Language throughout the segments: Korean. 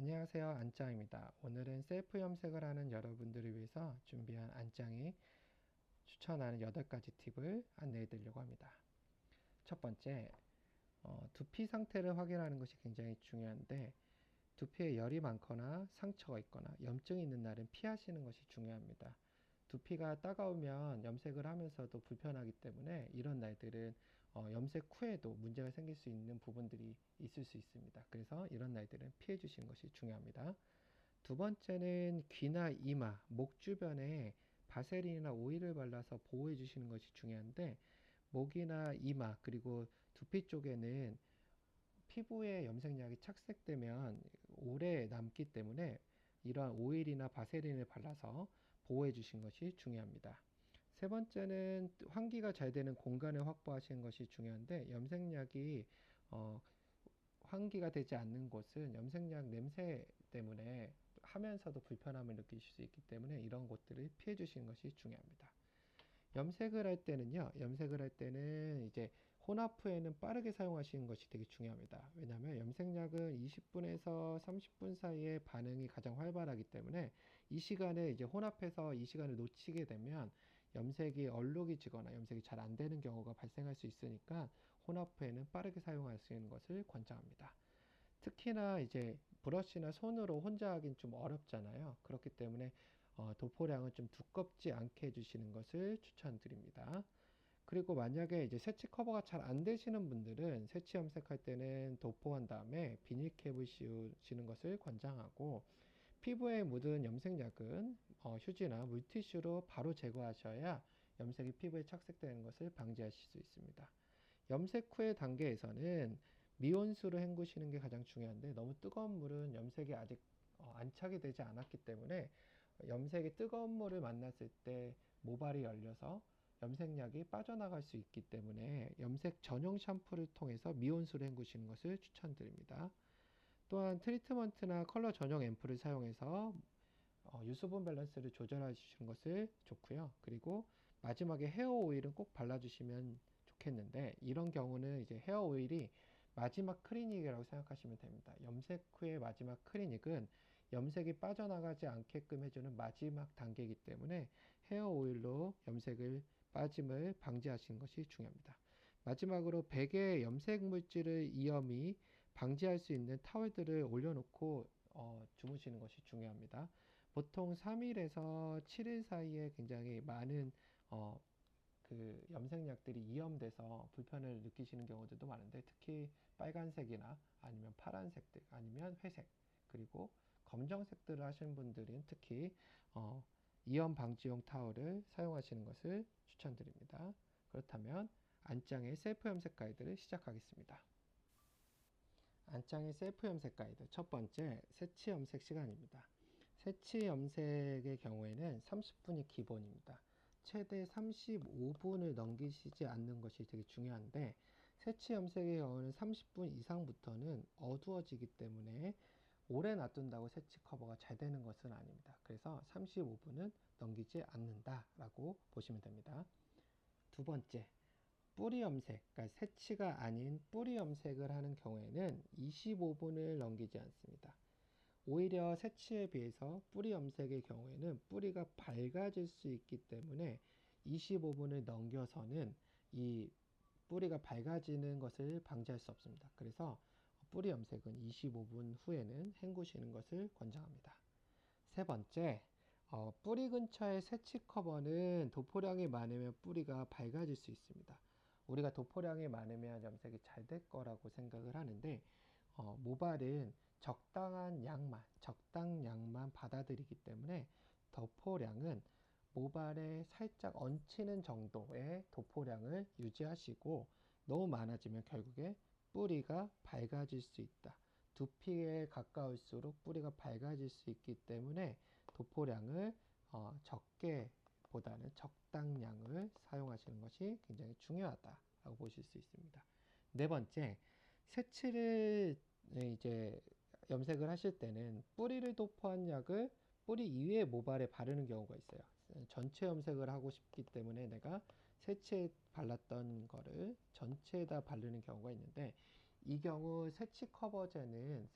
안녕하세요. 안짱입니다. 오늘은 셀프 염색을 하는 여러분들을 위해서 준비한 안짱이 추천하는 8가지 팁을 안내해 드리려고 합니다. 첫 번째, 두피 상태를 확인하는 것이 굉장히 중요한데, 두피에 열이 많거나 상처가 있거나 염증이 있는 날은 피하시는 것이 중요합니다. 두피가 따가우면 염색을 하면서도 불편하기 때문에 이런 날들은 염색 후에도 문제가 생길 수 있는 부분들이 있을 수 있습니다. 그래서 이런 날들은 피해 주시는 것이 중요합니다. 두 번째는 귀나 이마, 목 주변에 바세린이나 오일을 발라서 보호해 주시는 것이 중요한데, 목이나 이마 그리고 두피 쪽에는 피부에 염색약이 착색되면 오래 남기 때문에 이러한 오일이나 바세린을 발라서 보호해 주신 것이 중요합니다. 세 번째는 환기가 잘 되는 공간을 확보하시는 것이 중요한데, 염색약이 어, 환기가 되지 않는 곳은 염색약 냄새 때문에 하면서도 불편함을 느끼실 수 있기 때문에 이런 곳들을 피해 주시는 것이 중요합니다. 염색을 할 때는 이제 혼합 후에는 빠르게 사용하시는 것이 되게 중요합니다. 왜냐하면 염색약은 20분에서 30분 사이에 반응이 가장 활발하기 때문에 이 시간에 이제 혼합해서 이 시간을 놓치게 되면 염색이 얼룩이 지거나 염색이 잘 안 되는 경우가 발생할 수 있으니까 혼합 후에는 빠르게 사용하시는 것을 권장합니다. 특히나 이제 브러쉬나 손으로 혼자 하긴 좀 어렵잖아요. 그렇기 때문에 도포량은 좀 두껍지 않게 해주시는 것을 추천드립니다. 그리고 만약에 이제 세치 커버가 잘 안 되시는 분들은 세치 염색할 때는 도포한 다음에 비닐캡을 씌우시는 것을 권장하고, 피부에 묻은 염색약은 휴지나 물티슈로 바로 제거하셔야 염색이 피부에 착색되는 것을 방지하실 수 있습니다. 염색 후의 단계에서는 미온수로 헹구시는 게 가장 중요한데, 너무 뜨거운 물은 염색이 아직 안착이 되지 않았기 때문에 염색이 뜨거운 물을 만났을 때 모발이 열려서 염색약이 빠져나갈 수 있기 때문에 염색 전용 샴푸를 통해서 미온수로 헹구시는 것을 추천드립니다. 또한 트리트먼트나 컬러 전용 앰플을 사용해서 유수분 밸런스를 조절해 주시는 것을 좋고요. 그리고 마지막에 헤어 오일은 꼭 발라주시면 좋겠는데, 이런 경우는 이제 헤어 오일이 마지막 클리닉이라고 생각하시면 됩니다. 염색 후의 마지막 클리닉은 염색이 빠져나가지 않게끔 해주는 마지막 단계이기 때문에 헤어 오일로 염색을 빠짐을 방지하시는 것이 중요합니다. 마지막으로 베개에 염색 물질을 이염이 방지할 수 있는 타월들을 올려놓고 주무시는 것이 중요합니다. 보통 3일에서 7일 사이에 굉장히 많은 어, 그 염색약들이 이염돼서 불편을 느끼시는 경우들도 많은데, 특히 빨간색이나 아니면 파란색들 아니면 회색 그리고 검정색들을 하시는 분들은 특히 이염 방지용 타월을 사용하시는 것을 추천드립니다. 그렇다면 안짱의 셀프 염색 가이드를 시작하겠습니다. 안짱의 셀프 염색 가이드 첫 번째, 새치 염색 시간입니다. 새치 염색의 경우에는 30분이 기본입니다. 최대 35분을 넘기시지 않는 것이 되게 중요한데, 새치 염색의 경우는 30분 이상부터는 어두워지기 때문에 오래 놔둔다고 새치 커버가 잘 되는 것은 아닙니다. 그래서 35분은 넘기지 않는다라고 보시면 됩니다. 두 번째, 뿌리 염색, 그러니까 새치가 아닌 뿌리 염색을 하는 경우에는 25분을 넘기지 않습니다. 오히려 새치에 비해서 뿌리 염색의 경우에는 뿌리가 밝아질 수 있기 때문에 25분을 넘겨서는 이 뿌리가 밝아지는 것을 방지할 수 없습니다. 그래서 뿌리 염색은 25분 후에는 헹구시는 것을 권장합니다. 세 번째, 뿌리 근처의 새치 커버는 도포량이 많으면 뿌리가 밝아질 수 있습니다. 우리가 도포량이 많으면 염색이 잘 될 거라고 생각을 하는데, 모발은 적당량만 받아들이기 때문에 도포량은 모발에 살짝 얹히는 정도의 도포량을 유지하시고, 너무 많아지면 결국에 뿌리가 밝아질 수 있다. 두피에 가까울수록 뿌리가 밝아질 수 있기 때문에 도포량을 적게 보다는 적당량을 사용하시는 것이 굉장히 중요하다라고 보실 수 있습니다. 네 번째, 새치를 이제 염색을 하실 때는 뿌리를 도포한 약을 뿌리 이외의 모발에 바르는 경우가 있어요. 전체 염색을 하고 싶기 때문에 내가 새치에 발랐던 거를 전체에다 바르는 경우가 있는데, 이 경우 새치 커버제는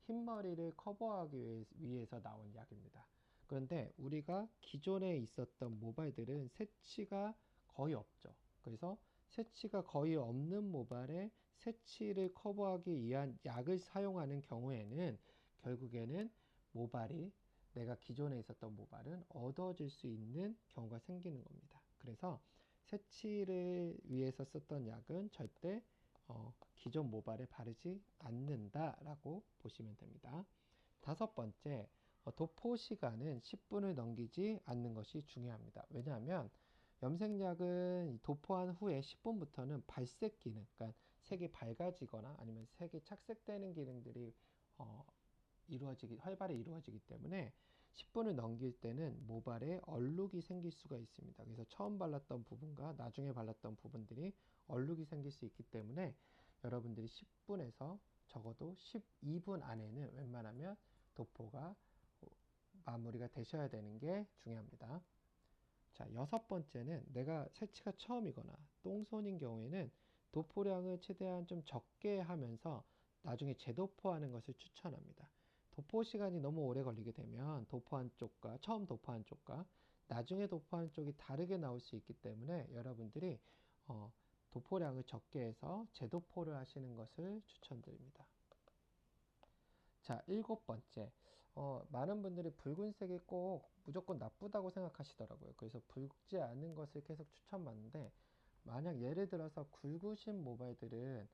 흰머리를 커버하기 위해서 나온 약입니다. 그런데 우리가 기존에 있었던 모발들은 새치가 거의 없죠. 그래서 새치가 거의 없는 모발에 새치를 커버하기 위한 약을 사용하는 경우에는 결국에는 모발이 내가 기존에 있었던 모발은 얻어질 수 있는 경우가 생기는 겁니다. 그래서 새치를 위해서 썼던 약은 절대 기존 모발에 바르지 않는다라고 보시면 됩니다. 다섯 번째, 도포 시간은 10분을 넘기지 않는 것이 중요합니다. 왜냐하면 염색약은 도포한 후에 10분부터는 발색 기능, 그러니까 색이 밝아지거나 아니면 색이 착색되는 기능들이 활발히 이루어지기 때문에 10분을 넘길 때는 모발에 얼룩이 생길 수가 있습니다. 그래서 처음 발랐던 부분과 나중에 발랐던 부분들이 얼룩이 생길 수 있기 때문에 여러분들이 10분에서 적어도 12분 안에는 웬만하면 도포가 마무리가 되셔야 되는 게 중요합니다. 자, 여섯 번째는 내가 새치가 처음이거나 똥손인 경우에는 도포량을 최대한 좀 적게 하면서 나중에 재도포하는 것을 추천합니다. 도포 시간이 너무 오래 걸리게 되면 도포한 쪽과 처음 도포한 쪽과 나중에 도포한 쪽이 다르게 나올 수 있기 때문에 여러분들이 도포량을 적게 해서 재도포를 하시는 것을 추천드립니다. 자, 일곱 번째. 많은 분들이 붉은색이 꼭 무조건 나쁘다고 생각하시더라고요. 그래서 붉지 않은 것을 계속 추천받는데, 만약 예를 들어서 굵으신 모발들은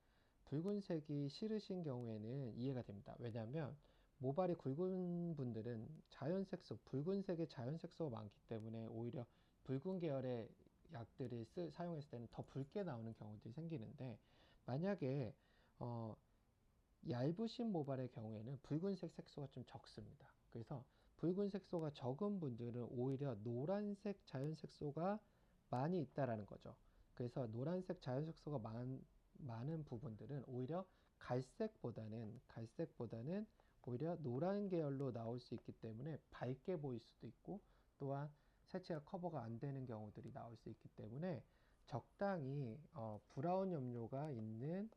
붉은색이 싫으신 경우에는 이해가 됩니다. 왜냐하면 모발이 굵은 분들은 자연색소, 붉은색의 자연색소가 많기 때문에 오히려 붉은 계열의 약들을 사용했을 때는 더 붉게 나오는 경우들이 생기는데, 만약에 얇으신 모발의 경우에는 붉은색 색소가 좀 적습니다. 그래서 붉은 색소가 적은 분들은 오히려 노란색 자연색소가 많이 있다라는 거죠. 그래서 노란색 자연색소가 많은 부분들은 오히려 갈색보다는 오히려 노란 계열로 나올 수 있기 때문에 밝게 보일 수도 있고, 또한 색채가 커버가 안 되는 경우들이 나올 수 있기 때문에 적당히 브라운 염료가 있는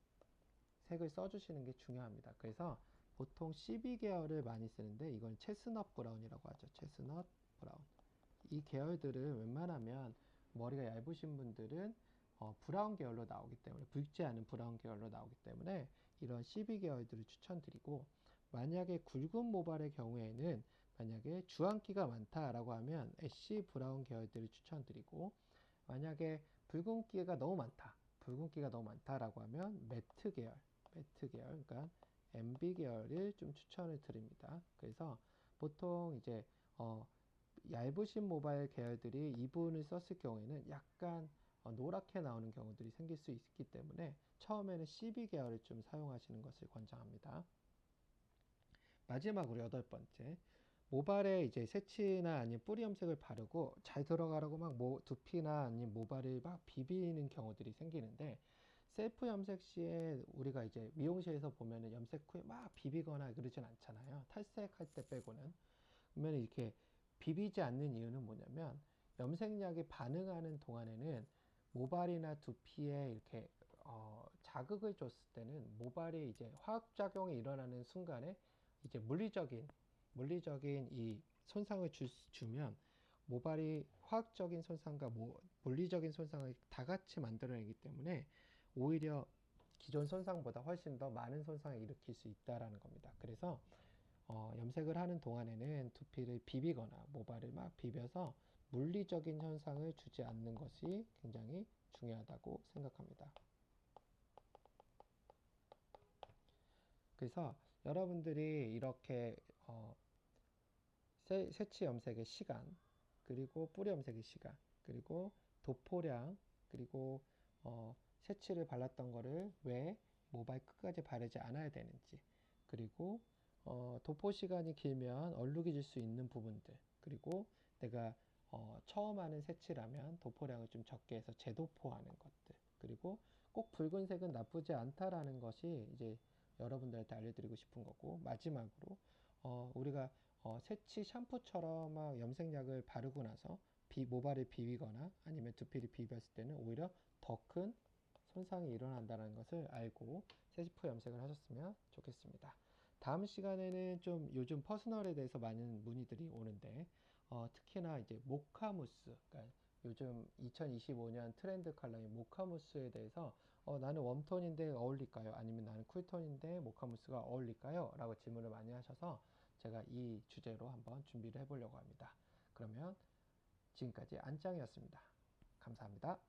색을 써주시는 게 중요합니다. 그래서 보통 12계열을 많이 쓰는데 이건 체스넛 브라운이라고 하죠. 체스넛 브라운. 이 계열들은 웬만하면 머리가 얇으신 분들은 브라운 계열로 나오기 때문에, 붉지 않은 브라운 계열로 나오기 때문에 이런 12계열들을 추천드리고, 만약에 굵은 모발의 경우에는 만약에 주황기가 많다라고 하면 애쉬 브라운 계열들을 추천드리고, 만약에 붉은기가 너무 많다라고 하면 매트 계열, 그러니까 MB 계열을 좀 추천을 드립니다. 그래서 보통 이제 얇으신 모발 계열들이 이분을 썼을 경우에는 약간 노랗게 나오는 경우들이 생길 수 있기 때문에 처음에는 CB 계열을 좀 사용하시는 것을 권장합니다. 마지막으로 여덟 번째, 모발에 이제 새치나 아니면 뿌리 염색을 바르고 잘 들어가라고 막 두피나 아니면 모발을 막 비비는 경우들이 생기는데, 셀프 염색 시에 우리가 이제 미용실에서 보면은 염색 후에 막 비비거나 그러진 않잖아요. 탈색할 때 빼고는. 그러면 이렇게 비비지 않는 이유는 뭐냐면, 염색약이 반응하는 동안에는 모발이나 두피에 이렇게 자극을 줬을 때는 모발이 이제 화학작용이 일어나는 순간에 이제 물리적인 이 손상을 주면 모발이 화학적인 손상과 물리적인 손상을 다 같이 만들어내기 때문에 오히려 기존 손상보다 훨씬 더 많은 손상을 일으킬 수 있다라는 겁니다. 그래서 염색을 하는 동안에는 두피를 비비거나 모발을 막 비벼서 물리적인 현상을 주지 않는 것이 굉장히 중요하다고 생각합니다. 그래서 여러분들이 이렇게 새치 염색의 시간, 그리고 뿌리 염색의 시간, 그리고 도포량, 그리고 새치를 발랐던 거를 왜 모발 끝까지 바르지 않아야 되는지, 그리고 도포 시간이 길면 얼룩이 질 수 있는 부분들, 그리고 내가 처음 하는 새치라면 도포량을 좀 적게 해서 재도포하는 것들, 그리고 꼭 붉은색은 나쁘지 않다라는 것이 이제 여러분들한테 알려드리고 싶은 거고, 마지막으로 우리가 새치 샴푸처럼 막 염색약을 바르고 나서 모발을 비비거나 아니면 두피를 비볐을 때는 오히려 더 큰 손상이 일어난다는 것을 알고 세시프 염색을 하셨으면 좋겠습니다. 다음 시간에는 좀 요즘 퍼스널에 대해서 많은 문의들이 오는데, 특히나 이제 모카무스, 그러니까 요즘 2025년 트렌드 컬러인 모카무스에 대해서 나는 웜톤인데 어울릴까요? 아니면 나는 쿨톤인데 모카무스가 어울릴까요? 라고 질문을 많이 하셔서 제가 이 주제로 한번 준비를 해보려고 합니다. 그러면 지금까지 안짱이었습니다. 감사합니다.